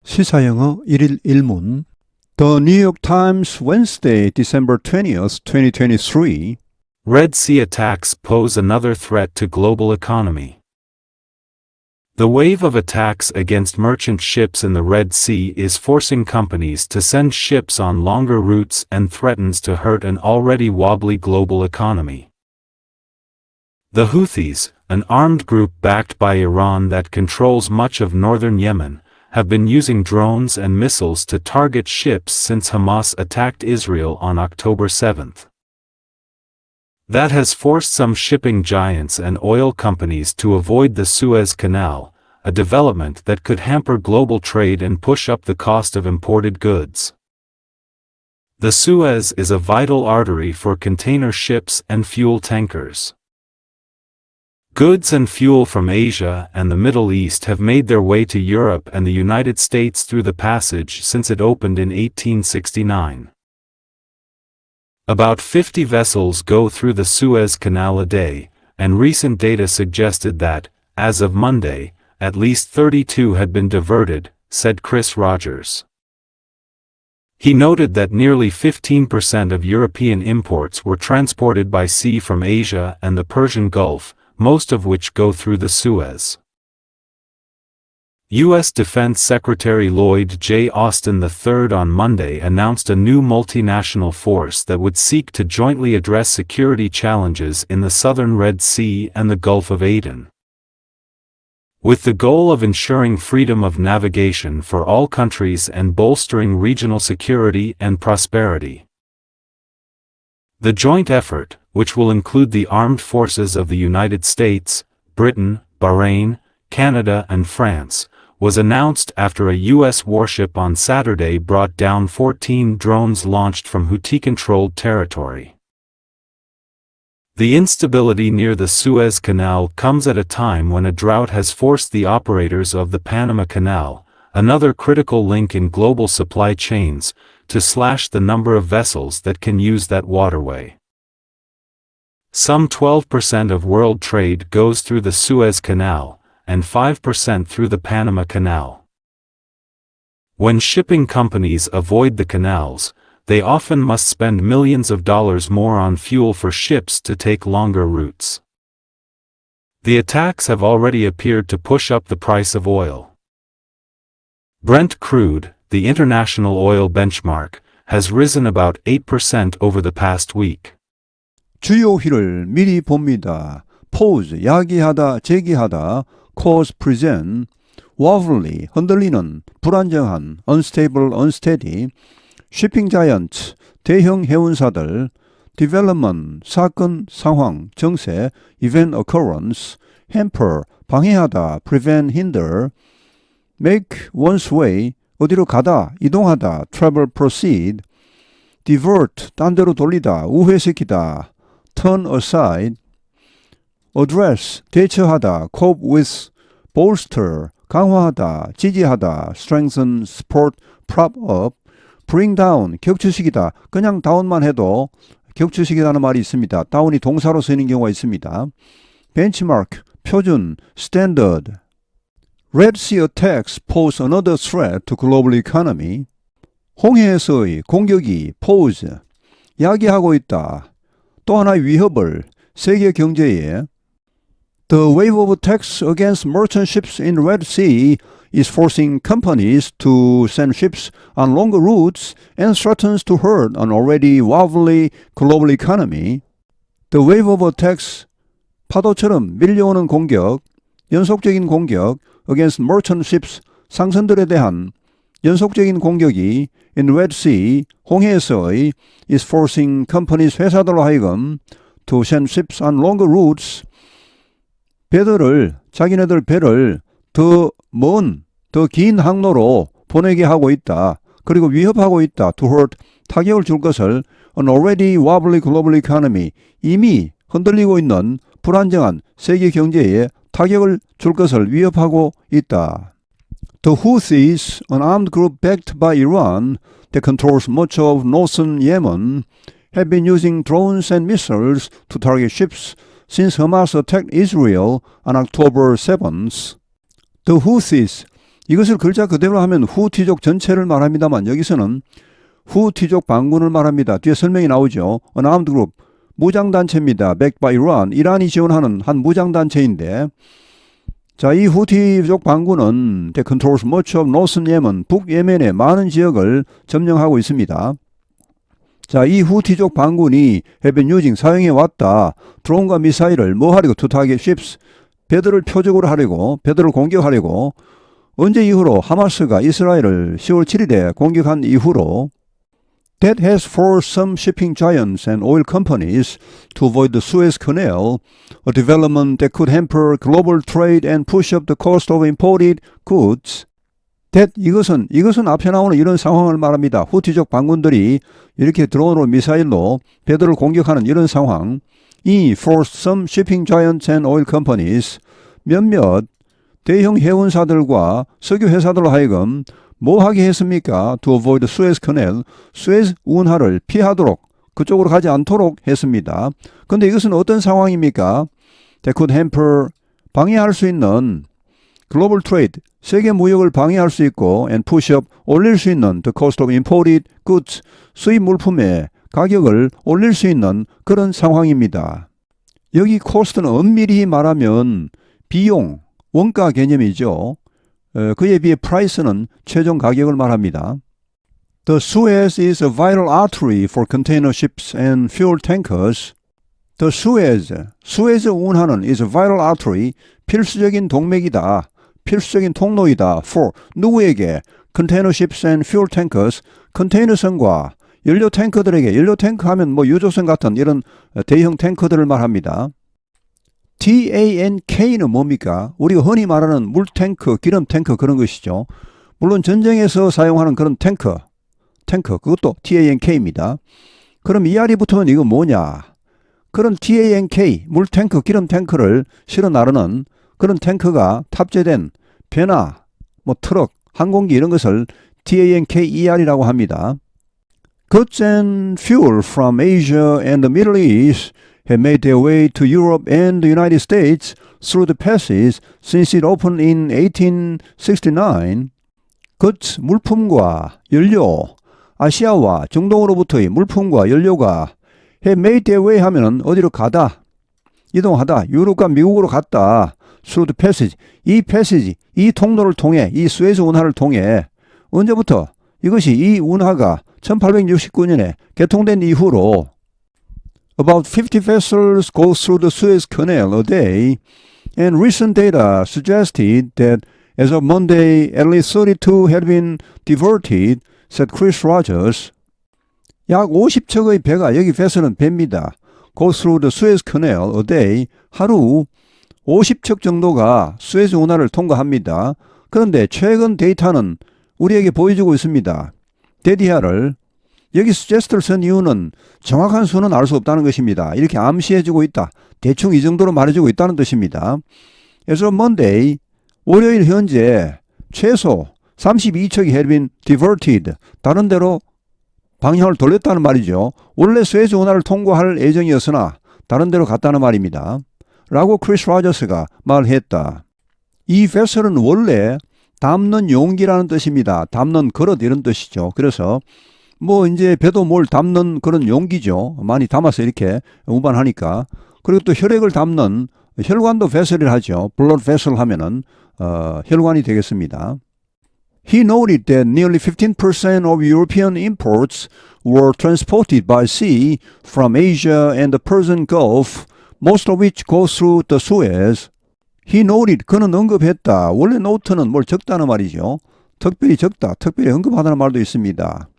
시사영어 1일 1문 The New York Times Wednesday, December 20th, 2023 Red Sea attacks pose another threat to global economy. The wave of attacks against merchant ships in the Red Sea is forcing companies to send ships on longer routes and threatens to hurt an already wobbly global economy. The Houthis, an armed group backed by Iran that controls much of northern Yemen, have been using drones and missiles to target ships since Hamas attacked Israel on October 7. That has forced some shipping giants and oil companies to avoid the Suez Canal, a development that could hamper global trade and push up the cost of imported goods. The Suez is a vital artery for container ships and fuel tankers. Goods and fuel from Asia and the Middle East have made their way to Europe and the United States through the passage since it opened in 1869. About 50 vessels go through the Suez Canal a day, and recent data suggested that, as of Monday, at least 32 had been diverted, said Chris Rogers. He noted that nearly 15% of European imports were transported by sea from Asia and the Persian Gulf, most of which go through the Suez. U.S. Defense Secretary Lloyd J. Austin III on Monday announced a new multinational force that would seek to jointly address security challenges in the southern Red Sea and the Gulf of Aden, with the goal of ensuring freedom of navigation for all countries and bolstering regional security and prosperity. The joint effort, which will include the armed forces of the United States, Britain, Bahrain, Canada and France, was announced after a U.S. warship on Saturday brought down 14 drones launched from Houthi-controlled territory. The instability near the Suez Canal comes at a time when a drought has forced the operators of the Panama Canal, another critical link in global supply chains, to slash the number of vessels that can use that waterway. Some 12% of world trade goes through the Suez Canal, and 5% through the Panama Canal. When shipping companies avoid the canals, they often must spend millions of dollars more on fuel for ships to take longer routes. The attacks have already appeared to push up the price of oil. Brent crude, the international oil benchmark, has risen about 8% over the past week. 주요 휘를 미리 봅니다. pause, 야기하다, 제기하다, cause, present, wobbly, 흔들리는, 불안정한, unstable, unsteady, shipping giants, 대형 해운사들, development, 사건, 상황, 정세, event occurrence, hamper, 방해하다, prevent, hinder, make one's way, 어디로 가다, 이동하다, travel, proceed, divert, 딴 데로 돌리다, 우회시키다, turn aside, address, 대처하다, cope with, bolster, 강화하다, 지지하다, strengthen, support, prop up, bring down, 격추시키다. 그냥 다운만 해도 격추시키다는 말이 있습니다. 다운이 동사로 쓰이는 경우가 있습니다. benchmark, 표준, standard. Red Sea attacks pose another threat to global economy. 홍해에서의 공격이 pose, 야기하고 있다. 또 하나의 위협을 세계 경제에 The wave of attacks against merchant ships in Red Sea is forcing companies to send ships on longer routes and threatens to hurt an already wobbly global economy. The wave of attacks, 파도처럼 밀려오는 공격, 연속적인 공격 against merchant ships, 상선들에 대한 연속적인 공격이 in Red Sea, 홍해에서의 is forcing companies, 회사들로 하여금 to send ships on longer routes, 배들을, 자기네들 배를 더 먼, 더 긴 항로로 보내게 하고 있다. 그리고 위협하고 있다. to hurt, 타격을 줄 것을 an already wobbly global economy, 이미 흔들리고 있는 불안정한 세계 경제에 타격을 줄 것을 위협하고 있다. The Houthis, an armed group backed by Iran that controls much of northern Yemen, have been using drones and missiles to target ships since Hamas attacked Israel on October 7th. The Houthis, 이것을 글자 그대로 하면 후티족 전체를 말합니다만 여기서는 후티족 반군을 말합니다. 뒤에 설명이 나오죠. An armed group, 무장단체입니다. Backed by Iran, 이란이 지원하는 한 무장단체인데 자, 이 후티족 반군은 They controls much of northern Yemen, 북예멘의 많은 지역을 점령하고 있습니다. 자, 이 후티족 반군이 have been using, 사용해 왔다. 드론과 미사일을 뭐 하려고 to target ships, 배들을 표적으로 하려고, 배들을 공격하려고. 언제 이후로 하마스가 이스라엘을 10월 7일에 공격한 이후로 That has forced some shipping giants and oil companies to avoid the Suez Canal, a development that could hamper global trade and push up the cost of imported goods. That 이것은 앞에 나오는 이런 상황을 말합니다. 후티족 반군들이 이렇게 드론으로 미사일로 배들을 공격하는 이런 상황. 이 forced some shipping giants and oil companies, 몇몇 대형 해운사들과 석유 회사들로 하여금 뭐 하게 했습니까? To avoid the Suez Canal, 수에즈 운하를 피하도록, 그쪽으로 가지 않도록 했습니다. 그런데 이것은 어떤 상황입니까? That could hamper, 방해할 수 있는 global trade, 세계 무역을 방해할 수 있고 and push up, 올릴 수 있는 the cost of imported goods, 수입 물품의 가격을 올릴 수 있는 그런 상황입니다. 여기 cost는 엄밀히 말하면 비용, 원가 개념이죠. 그에 비해 price는 최종 가격을 말합니다. The Suez is a vital artery for container ships and fuel tankers. The 수에즈 운하는 is a vital artery, 필수적인 동맥이다, 필수적인 통로이다. For, 누구에게? Container ships and fuel tankers, 컨테이너선과 연료 탱커들에게, 연료 탱커 하면 뭐 유조선 같은 이런 대형 탱커들을 말합니다. TANK는 뭡니까? 우리가 흔히 말하는 물탱크, 기름탱크 그런 것이죠. 물론 전쟁에서 사용하는 그런 탱커, 그것도 TANK입니다. 그럼 이 알이 붙으면 이거 뭐냐? 그런 TANK, 물탱크, 기름탱크를 실어 나르는 그런 탱크가 탑재된 배나 뭐 트럭, 항공기 이런 것을 TANKER이라고 합니다. Goods and fuel from Asia and the Middle East have made their way to Europe and the United States through the passage since it opened in 1869. goods, 물품과 연료, 아시아와 중동으로부터의 물품과 연료가 have made their way 하면 어디로 가다, 이동하다, 유럽과 미국으로 갔다. through the passage, 이 passage, 이 통로를 통해, 이 수에즈 운하를 통해 언제부터? 이것이 이 운하가 1869년에 개통된 이후로 About 50 vessels go through the Suez Canal a day, and recent data suggested that as of Monday, at least 32 had been diverted, said Chris Rogers. 약 50척의 배가, 여기 vessel은 배입니다. Go through the Suez Canal a day, 하루 50척 정도가 수에즈 운하를 통과합니다. 그런데 최근 데이터는 우리에게 보여주고 있습니다. 데디아를 여기 suggest를 쓴 이유는 정확한 수는 알 수 없다는 것입니다. 이렇게 암시해주고 있다. 대충 이 정도로 말해주고 있다는 뜻입니다. As of Monday, 월요일 현재 최소 32척이 had been diverted, 다른 데로 방향을 돌렸다는 말이죠. 원래 수에즈 운하를 통과할 예정이었으나 다른 데로 갔다는 말입니다. 라고 크리스 로저스가 말했다. 이 vessel은 원래 담는 용기라는 뜻입니다. 담는 그릇 이런 뜻이죠. 그래서 뭐 이제 배도 뭘 담는 그런 용기죠. 많이 담아서 이렇게 운반하니까. 그리고 또 혈액을 담는 혈관도 vessel이라 하죠. blood vessel 하면은 혈관이 되겠습니다. He noted that nearly 15% of European imports were transported by sea from Asia and the Persian Gulf, most of which go through the Suez. He noted, 그는 언급했다. 원래 노트는 뭘 적다는 말이죠. 특별히 적다, 특별히 언급하다는 말도 있습니다.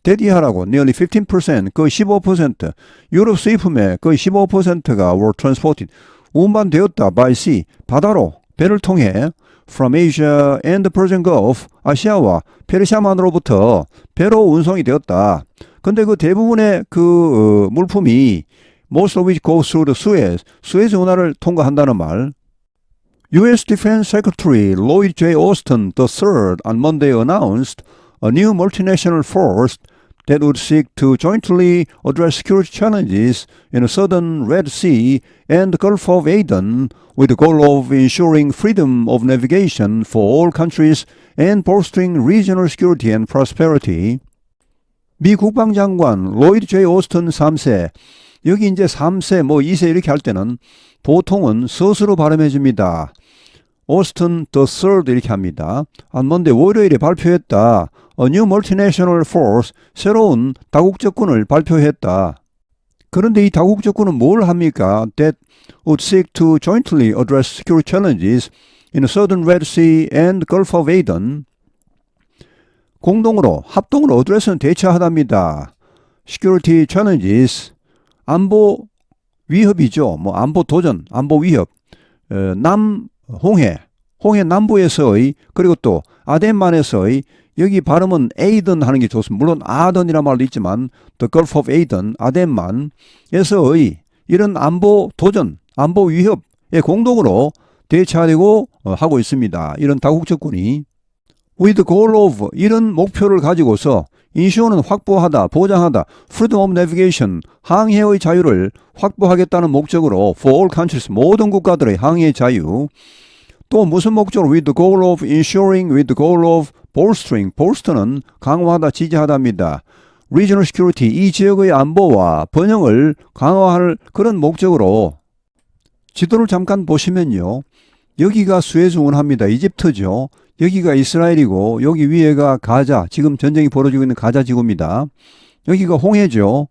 대디하라고 nearly 15%, 거의 15%, 유럽 수입품의 거의 15%가 were transported, 운반되었다 by sea, 바다로, 배를 통해 from Asia and the Persian Gulf, 아시아와 페르시아만으로부터 배로 운송이 되었다. 근데 그 대부분의 그 물품이 most of which go through the Suez, 수에즈 운하를 통과한다는 말. U.S. Defense Secretary Lloyd J. Austin III on Monday announced a new multinational force that would seek to jointly address security challenges in the southern Red Sea and the Gulf of Aden with the goal of ensuring freedom of navigation for all countries and bolstering regional security and prosperity. 미 국방장관 로이드 J. 오스튼 3세, 여기 이제 3세, 2세 이렇게 할 때는 보통은 서술로 발음해 줍니다. 오스튼 the third 이렇게 합니다. 먼데 월요일에 발표했다. A new multinational force, 새로운 다국적군을 발표했다. 그런데 이 다국적군은 뭘 합니까? That would seek to jointly address security challenges in the southern Red Sea and Gulf of Aden. 공동으로, 합동으로 address는 대처하답니다. Security challenges, 안보 위협이죠. 안보 도전, 안보 위협. 홍해 남부에서의, 그리고 또 아덴만에서의, 여기 발음은 에이든 하는 게 좋습니다. 물론 아던이라는 말도 있지만 The Gulf of Aden, 아덴만에서의 이런 안보 도전, 안보 위협에 공동으로 대처하려고 하고 있습니다. 이런 다국적군이 with the goal of, 이런 목표를 가지고서 인슈어는 확보하다, 보장하다, freedom of navigation, 항해의 자유를 확보하겠다는 목적으로 for all countries, 모든 국가들의 항해 자유. 또 무슨 목적으로 with the goal of ensuring, with the goal of bolstering, bolster는 강화하다, 지지하다입니다. regional security, 이 지역의 안보와 번영을 강화할 그런 목적으로. 지도를 잠깐 보시면요. 여기가 수에즈 운하입니다. 이집트죠. 여기가 이스라엘이고 여기 위에가 가자, 지금 전쟁이 벌어지고 있는 가자 지구입니다. 여기가 홍해죠.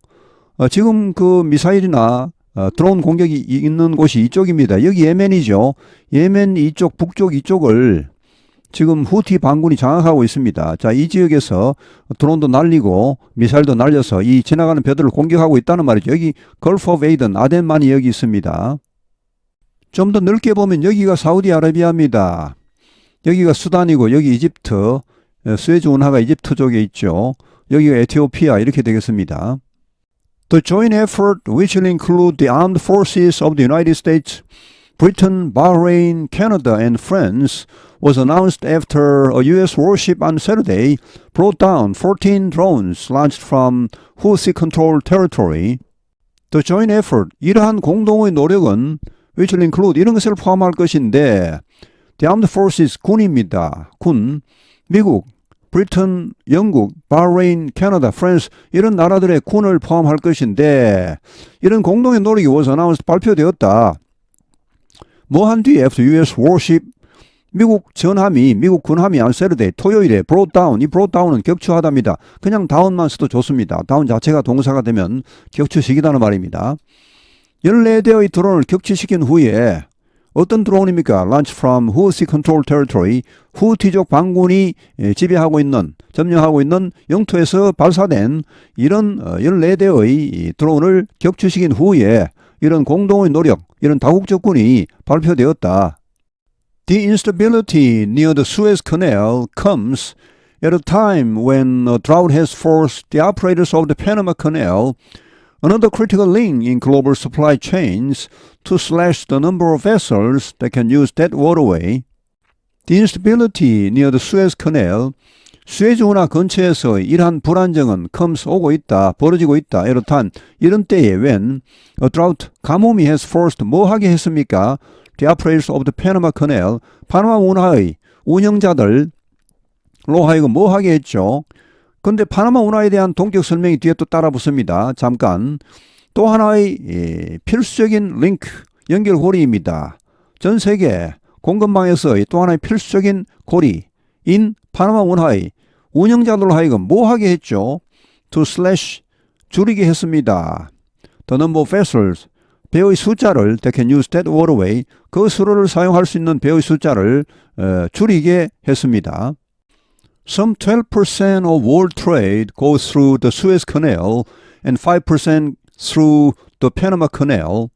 지금 그 미사일이나 드론 공격이 있는 곳이 이쪽입니다. 여기 예멘이죠. 예멘 이쪽, 북쪽 이쪽을 지금 후티 반군이 장악하고 있습니다. 자, 이 지역에서 드론도 날리고 미사일도 날려서 이 지나가는 배들을 공격하고 있다는 말이죠. 여기 걸프 오브 에이든, 아덴만이 여기 있습니다. 좀 더 넓게 보면 여기가 사우디아라비아입니다. 여기가 수단이고 여기 이집트, 수에즈 운하가 이집트 쪽에 있죠. 여기가 에티오피아 이렇게 되겠습니다. The joint effort, which will include the armed forces of the United States, Britain, Bahrain, Canada, and France, was announced after a U.S. warship on Saturday brought down 14 drones launched from Houthi-controlled territory. The joint effort, 이러한 공동의 노력은 which will include, 이런 것을 포함할 것인데 The armed forces, 군입니다. 군, 미국, 브리튼, 영국, 바레인, 캐나다, 프랑스 이런 나라들의 군을 포함할 것인데 이런 공동의 노력이 was announced, 발표되었다. 뭐 한 뒤에 after US warship, 미국 전함이, 미국 군함이 on Saturday, 토요일에 brought down, 이 brought down은 격추하답니다. 그냥 down만 써도 좋습니다. down 자체가 동사가 되면 격추시키다는 말입니다. 14대의 드론을 격추시킨 후에 어떤 드론입니까? Launched from Houthi-controlled territory, 후티족 반군이 지배하고 있는, 점령하고 있는 영토에서 발사된 이런 14대의 드론을 격추시킨 후에 이런 공동의 노력, 이런 다국적군이 발표되었다. The instability near the Suez Canal comes at a time when a drought has forced the operators of the Panama Canal, another critical link in global supply chains, to slash the number of vessels that can use that waterway. The instability near the Suez Canal, 수에즈 운하 근처에서 이러한 불안정은 comes, 오고 있다, 벌어지고 있다, at a time, 이런 때에 when a drought, 가뭄이 has forced, 뭐 하게 했습니까? The operators of the Panama Canal, 파나마 운하의 운영자들로 하여금 뭐 하게 했죠? 근데 파나마 운하에 대한 동격 설명이 뒤에 또 따라 붙습니다. 잠깐. 또 하나의 필수적인 링크, 연결고리입니다. 전 세계 공급망에서의 또 하나의 필수적인 고리인 파나마 운하의 운영자들로 하여금 뭐 하게 했죠? To slash, 줄이게 했습니다. The number of vessels, 배의 숫자를 that can use that waterway, 그 수로를 사용할 수 있는 배의 숫자를 줄이게 했습니다. Some 12% of world trade goes through the Suez Canal and 5% through the Panama Canal.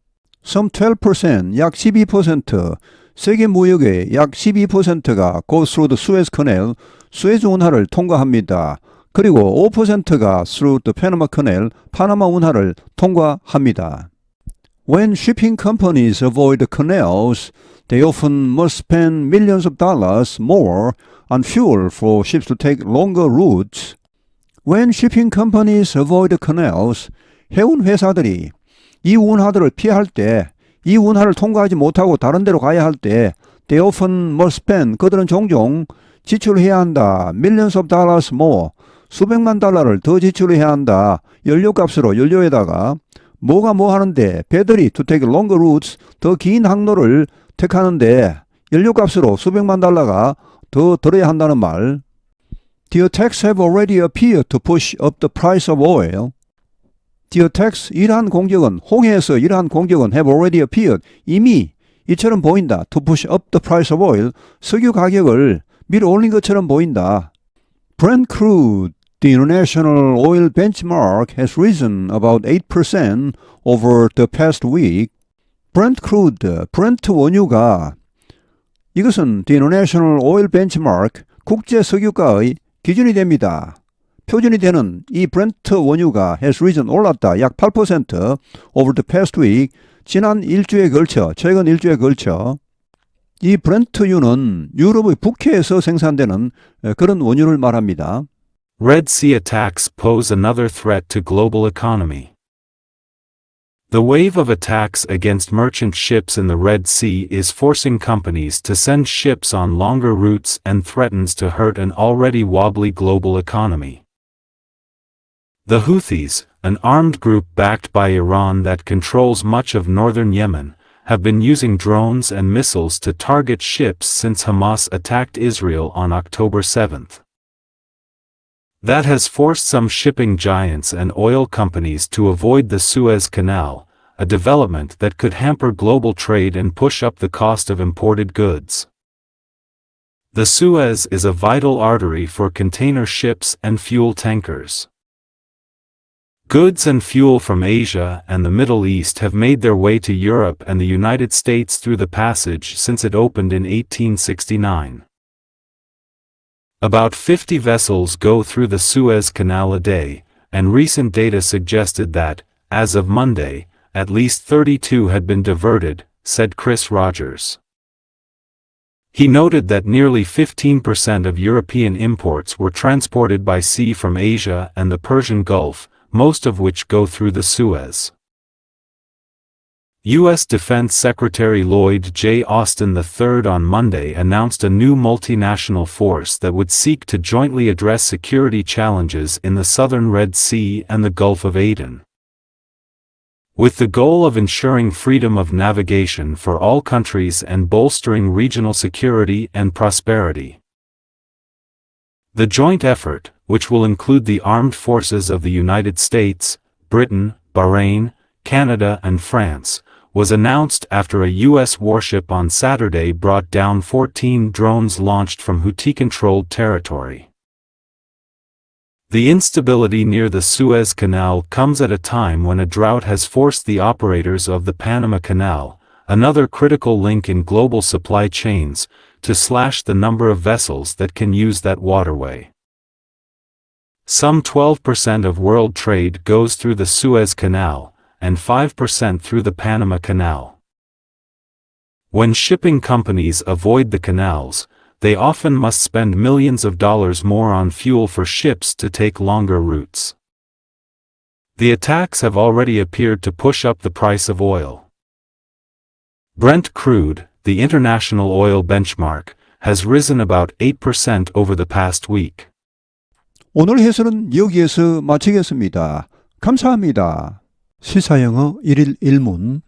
Some 12%, 약 12%, 세계 무역의 약 12%가 goes through the Suez Canal, 수에즈 운하를 통과합니다. 그리고 5%가 through the Panama Canal, 파나마 운하를 통과합니다. When shipping companies avoid the canals, they often must spend millions of dollars more on fuel for ships to take longer routes. When shipping companies avoid canals, 해운 회사들이 이 운하들을 피할 때, 이 운하를 통과하지 못하고 다른 데로 가야 할 때, they often must spend, 그들은 종종 지출해야 한다. millions of dollars more, 수백만 달러를 더 지출해야 한다. 연료값으로, 연료에다가 뭐가 뭐 하는데, 배들이 to take longer routes, 더 긴 항로를 택하는데 연료값으로 수백만 달러가 더 들어야 한다는 말. The attacks have already appeared to push up the price of oil. The attacks, 이러한 공격은, 홍해에서 이러한 공격은 have already appeared, 이미 이처럼 보인다. To push up the price of oil, 석유 가격을 밀어 올린 것처럼 보인다. Brent crude, the international oil benchmark, has risen about 8% over the past week. Brent crude, 브렌트 원유가, 이것은 the international oil benchmark, 국제 석유가의 기준이 됩니다. 표준이 되는 이 브렌트 원유가 has risen, 올랐다. 약 8% over the past week, 지난 일주에 걸쳐, 최근 일주에 걸쳐. 이 브렌트유는 유럽의 북해에서 생산되는 그런 원유를 말합니다. Red Sea attacks pose another threat to global economy. The wave of attacks against merchant ships in the Red Sea is forcing companies to send ships on longer routes and threatens to hurt an already wobbly global economy. The Houthis, an armed group backed by Iran that controls much of northern Yemen, have been using drones and missiles to target ships since Hamas attacked Israel on October 7th. That has forced some shipping giants and oil companies to avoid the Suez Canal, a development that could hamper global trade and push up the cost of imported goods. The Suez is a vital artery for container ships and fuel tankers. Goods and fuel from Asia and the Middle East have made their way to Europe and the United States through the passage since it opened in 1869. About 50 vessels go through the Suez Canal a day, and recent data suggested that, as of Monday, at least 32 had been diverted, said Chris Rogers. He noted that nearly 15% of European imports were transported by sea from Asia and the Persian Gulf, most of which go through the Suez. U.S. Defense Secretary Lloyd J. Austin III on Monday announced a new multinational force that would seek to jointly address security challenges in the southern Red Sea and the Gulf of Aden, with the goal of ensuring freedom of navigation for all countries and bolstering regional security and prosperity. The joint effort, which will include the armed forces of the United States, Britain, Bahrain, Canada and France, was announced after a U.S. warship on Saturday brought down 14 drones launched from Houthi-controlled territory. The instability near the Suez Canal comes at a time when a drought has forced the operators of the Panama Canal, another critical link in global supply chains, to slash the number of vessels that can use that waterway. Some 12% of world trade goes through the Suez Canal, and 5% through the Panama Canal. When shipping companies avoid the canals, they often must spend millions of dollars more on fuel for ships to take longer routes. The attacks have already appeared to push up the price of oil. Brent crude, the international oil benchmark, has risen about 8% over the past week. 오늘 해설은 여기에서 마치겠습니다. 감사합니다. 시사영어 1일 1문